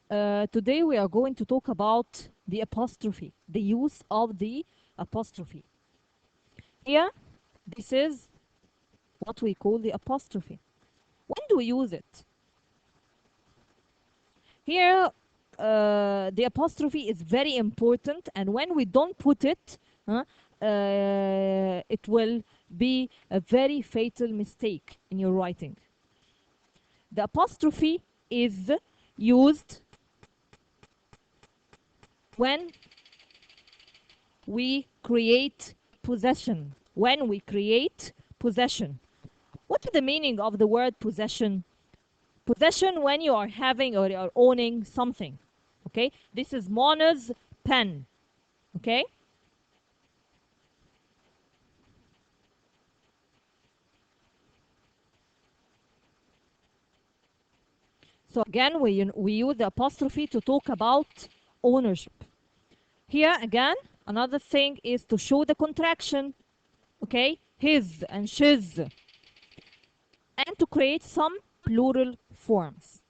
Today we are going to talk about the apostrophe, the use of the apostrophe. Here, this is what we call the apostrophe. When do we use it? Here, the apostrophe is very important, and when we don't put it, it will be a very fatal mistake in your writing. The apostrophe is used when we create possession. When we create possession. What is the meaning of the word possession? Possession when you are having or you are owning something. Okay? This is Mona's pen. Okay? So again, we use the apostrophe to talk about ownership. Here again, another thing is to show the contraction. Okay? His and shiz. And to create some plural forms.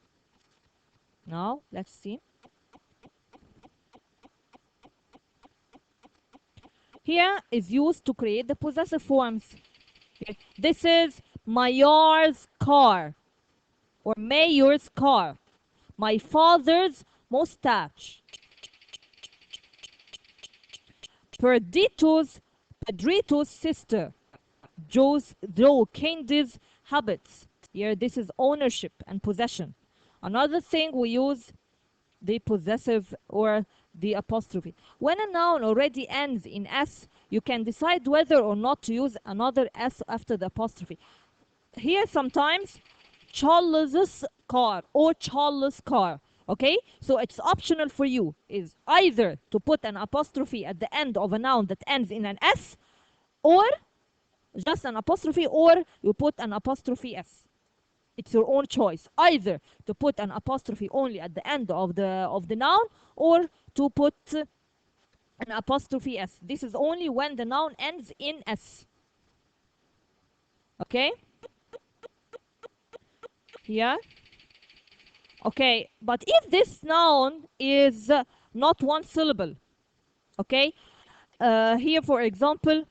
Now, let's see. Here is used to create the possessive forms. Okay. This is Mayar's car or Mayor's car. My father's mustache. Pedrito's sister. Joe Candy's habits. Here, this is ownership and possession. Another thing we use the possessive or the apostrophe. When a noun already ends in S, you can decide whether or not to use another S after the apostrophe. Here sometimes Charles's car or Charles' car. Okay, so it's optional for you is either to put an apostrophe at the end of a noun that ends in an S, or just an apostrophe, or you put an apostrophe S. It's your own choice, either to put an apostrophe only at the end of the noun, or to put an apostrophe S. This is only when the noun ends in S. Okay? Yeah? Okay, but if this noun is not one syllable, okay? Here, for example,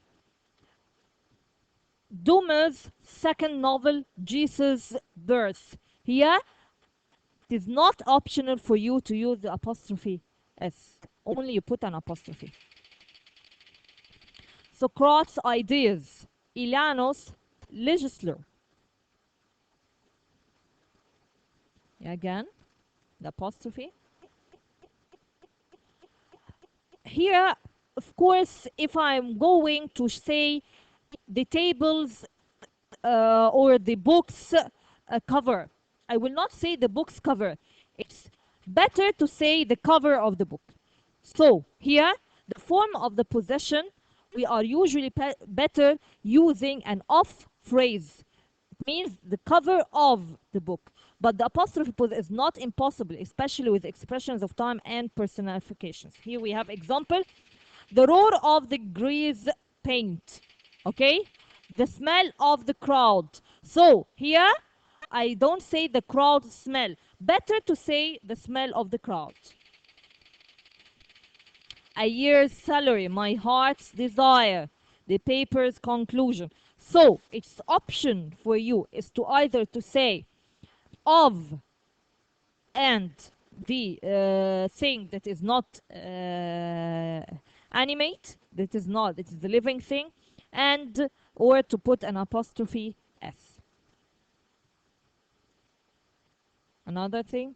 Dumas' second novel, Jesus' Birth. Here, it is not optional for you to use the apostrophe S. Only you put an apostrophe. Socrates' ideas. Ilanos' legislator. Again, the apostrophe. Here, of course, if I'm going to say the tables or the book's cover, I will not say the book's cover. It's better to say the cover of the book. So here, the form of the possession, we are usually better using an of phrase. It means the cover of the book. But the apostrophe is not impossible, especially with expressions of time and personifications. Here we have example. The roar of the grease paint. Okay? The smell of the crowd. So here, I don't say the crowd smell. Better to say the smell of the crowd. A year's salary, my heart's desire, the paper's conclusion. So its option for you is to either to say of and the thing that is not animate, that is not, it is the living thing, and or to put an apostrophe S. Another thing,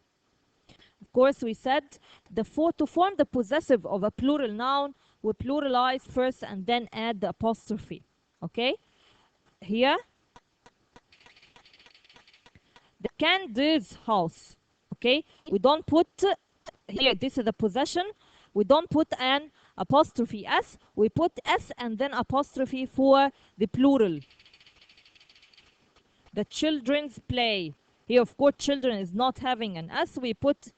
of course, we said to form the possessive of a plural noun, we pluralize first and then add the apostrophe. Okay? Here, the Candy's house. Okay? We don't put, here, this is the possession. We don't put an apostrophe S. We put S and then apostrophe for the plural. The children's play. Here, of course, children is not having an S. We put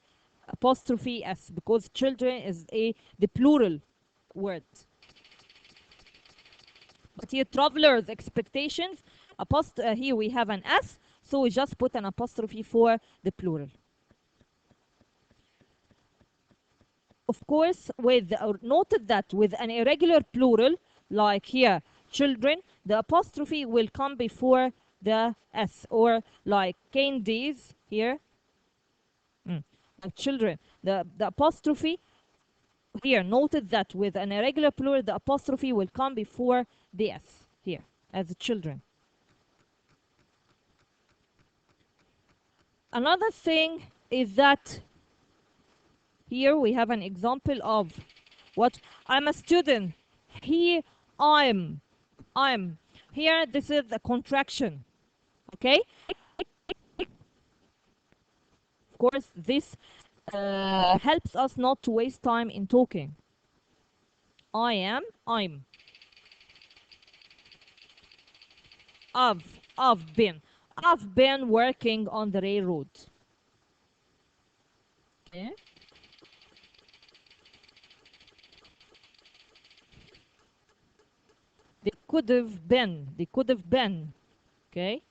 apostrophe S because children is the plural word. But here, travelers' expectations, here we have an S, so we just put an apostrophe for the plural. of course, with or noted that with an irregular plural, like here, children, the apostrophe will come before the s, or like candies here, like children. The apostrophe here noted that with an irregular plural, the apostrophe will come before the s here as children. Another thing is that here we have an example of what I'm a student. Here I'm. I'm. Here this is a contraction. Okay? Of course, this helps us not to waste time in talking. I am. I'm. I've been. I've been working on the railroad. Okay? They could have been. They could have been. Okay?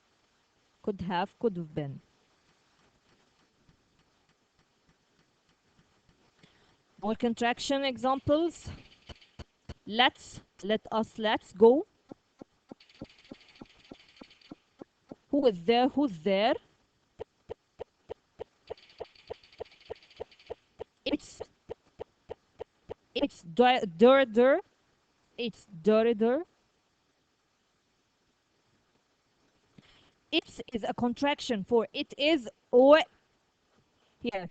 Could have, could have been. More contraction examples. Let's go. Who is there? Who's there? It's dirder. It's dirder. It's is a contraction for it is, or here.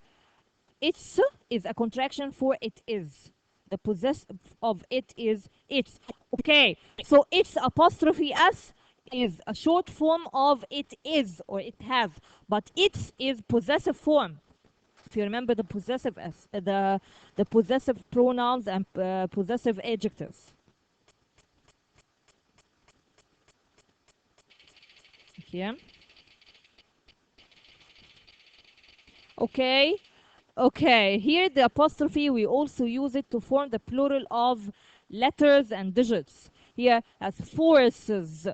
It's is a contraction for it is. The possessive of it is it's. Okay, so it's apostrophe s is a short form of it is or it has, but it's is possessive form. If you remember the possessive s, the possessive pronouns and possessive adjectives. Here. Okay. Okay, here the apostrophe, we also use it to form the plural of letters and digits. Here as forces.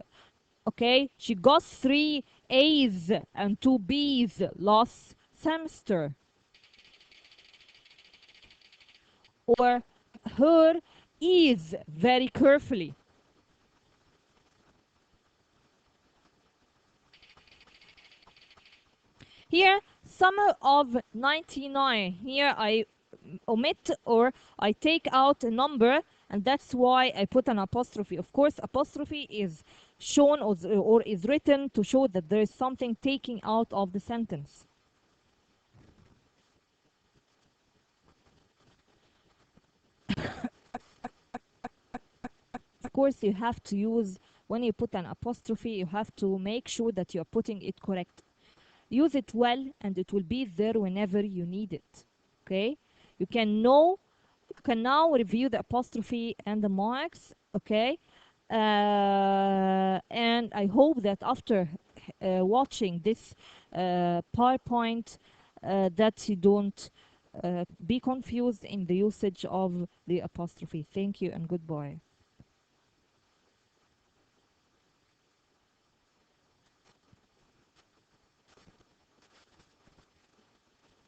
Okay, she got 3 A's and 2 B's last semester. Or her is very carefully. Here, summer of 99. Here I omit or I take out a number, and that's why I put an apostrophe. Of course, apostrophe is shown or is written to show that there is something taking out of the sentence. Of course, you have to use, when you put an apostrophe, you have to make sure that you are putting it correct. Use it well, and it will be there whenever you need it. Okay? You can now review the apostrophe and the marks. Okay? And I hope that after watching this PowerPoint, that you don't be confused in the usage of the apostrophe. Thank you and goodbye.